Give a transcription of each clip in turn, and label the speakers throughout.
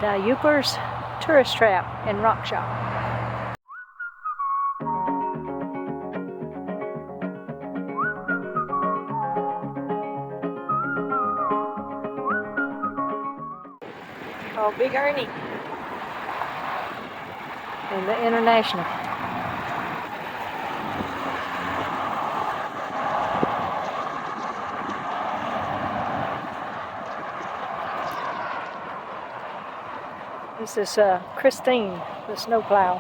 Speaker 1: the Yoopers tourist trap and rock shop. Oh, Big Ernie and the International. This is Christine, the snowplow.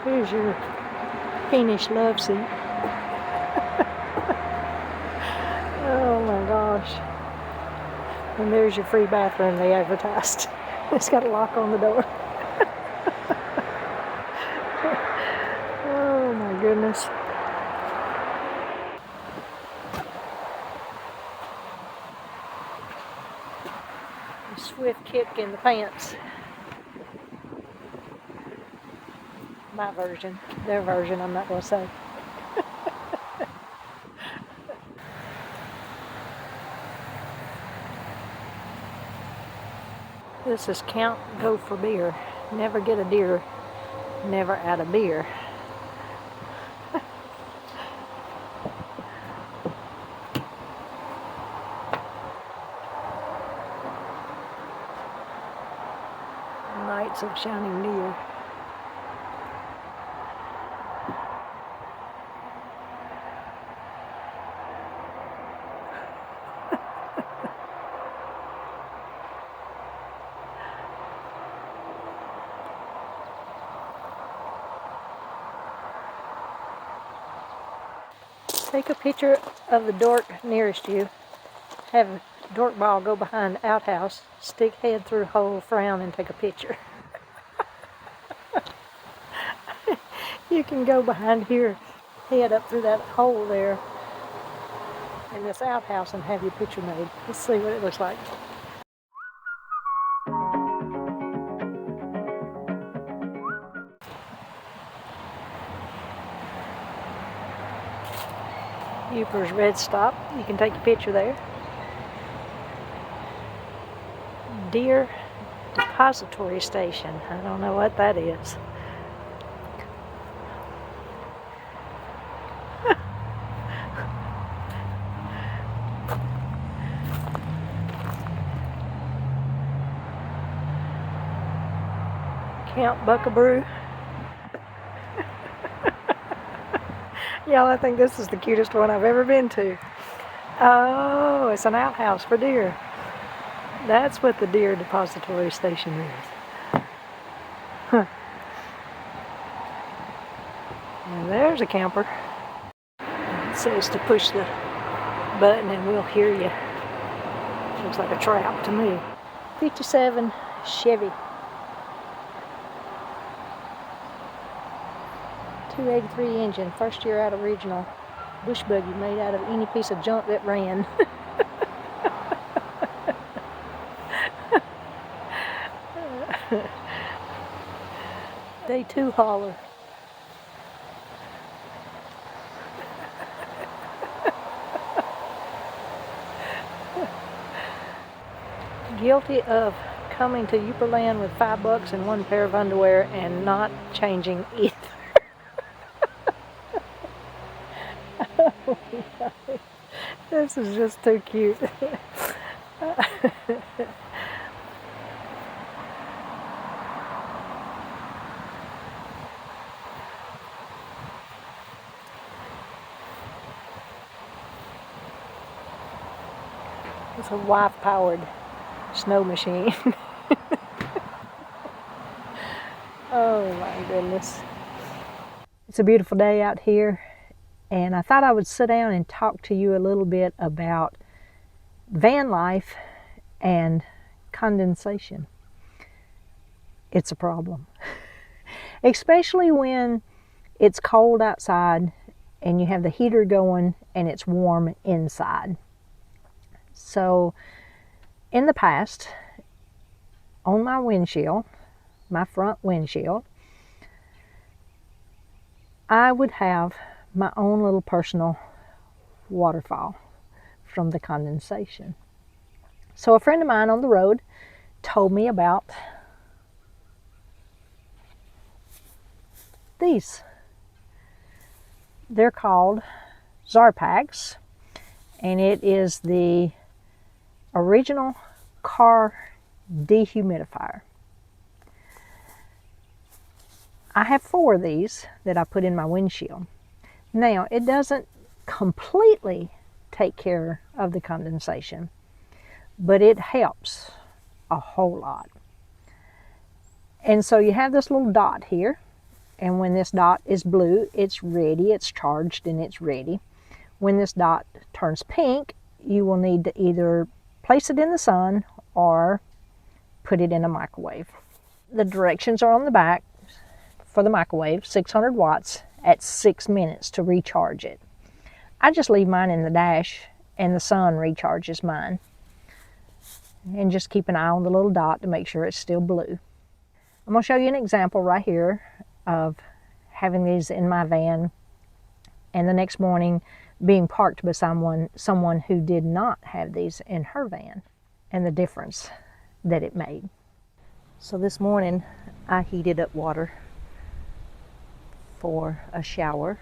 Speaker 1: Here's your Finnish love seat. Oh my gosh. And there's your free bathroom they advertised. It's got a lock on the door. Oh my goodness. A swift kick in the pants. My version. Their version, I'm not going to say. This is count, go for beer. Never get a deer, never add a beer. Nights of shining deer. Take a picture of the dork nearest you. Have a dork ball go behind the outhouse, stick head through hole, frown, and take a picture. You can go behind here, head up through that hole there in this outhouse and have your picture made. Let's see what it looks like. Yoopers Red Stop. You can take a picture there. Deer Depository Station. I don't know what that is. Camp Buckabrew. Y'all, I think this is the cutest one I've ever been to. Oh, it's an outhouse for deer. That's what the Deer Depository Station is. Huh. And there's a camper. It says to push the button and we'll hear you. Looks like a trap to me. 57 Chevy. 283 engine, first year out original. Bush buggy made out of any piece of junk that ran. Day 2 hauler. Guilty of coming to Yooperland with $5 and one pair of underwear and not changing either. Oh, this is just too cute. It's a wife-powered snow machine. Oh my goodness. It's a beautiful day out here, and I thought I would sit down and talk to you a little bit about van life and condensation. It's a problem. Especially when it's cold outside and you have the heater going and it's warm inside. So in the past, on my windshield, my front windshield, I would have my own little personal waterfall from the condensation. So a friend of mine on the road told me about these. They're called 𝙪𝙪𝙧𝙚, and it is the original car dehumidifier. I have 4 of these that I put in my windshield. Now, it doesn't completely take care of the condensation, but it helps a whole lot. And so you have this little dot here, and when this dot is blue, it's ready, it's charged and it's ready. When this dot turns pink, you will need to either place it in the sun or put it in a microwave. The directions are on the back for the microwave, 600 watts at 6 minutes to recharge it. I just leave mine in the dash and the sun recharges mine. And just keep an eye on the little dot to make sure it's still blue. I'm going to show you an example right here of having these in my van and the next morning being parked by someone who did not have these in her van, and the difference that it made. So this morning I heated up water for a shower,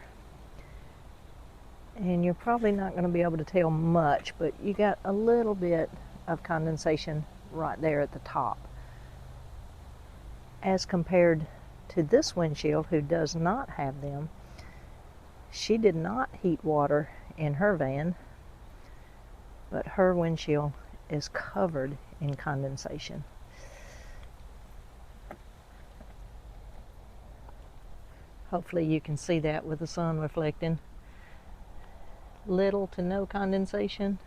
Speaker 1: and you're probably not going to be able to tell much, but you got a little bit of condensation right there at the top, as compared to this windshield who does not have them. She did not heat water in her van, but her windshield is covered in condensation. Hopefully you can see that with the sun reflecting. Little to no condensation,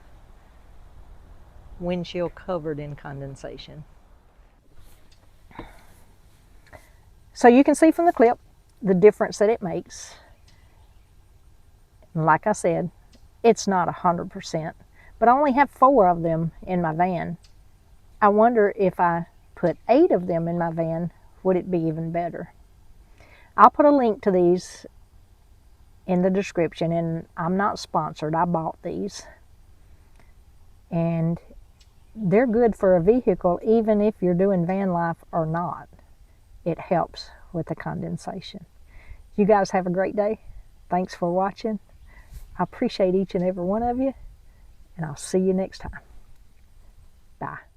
Speaker 1: windshield covered in condensation. So you can see from the clip the difference that it makes. Like I said, it's not 100%, but I only have 4 of them in my van. I wonder if I put 8 of them in my van, would it be even better? I'll put a link to these in the description, and I'm not sponsored. I bought these, and they're good for a vehicle even if you're doing van life or not. It helps with the condensation. You guys have a great day. Thanks for watching. I appreciate each and every one of you, and I'll see you next time. Bye.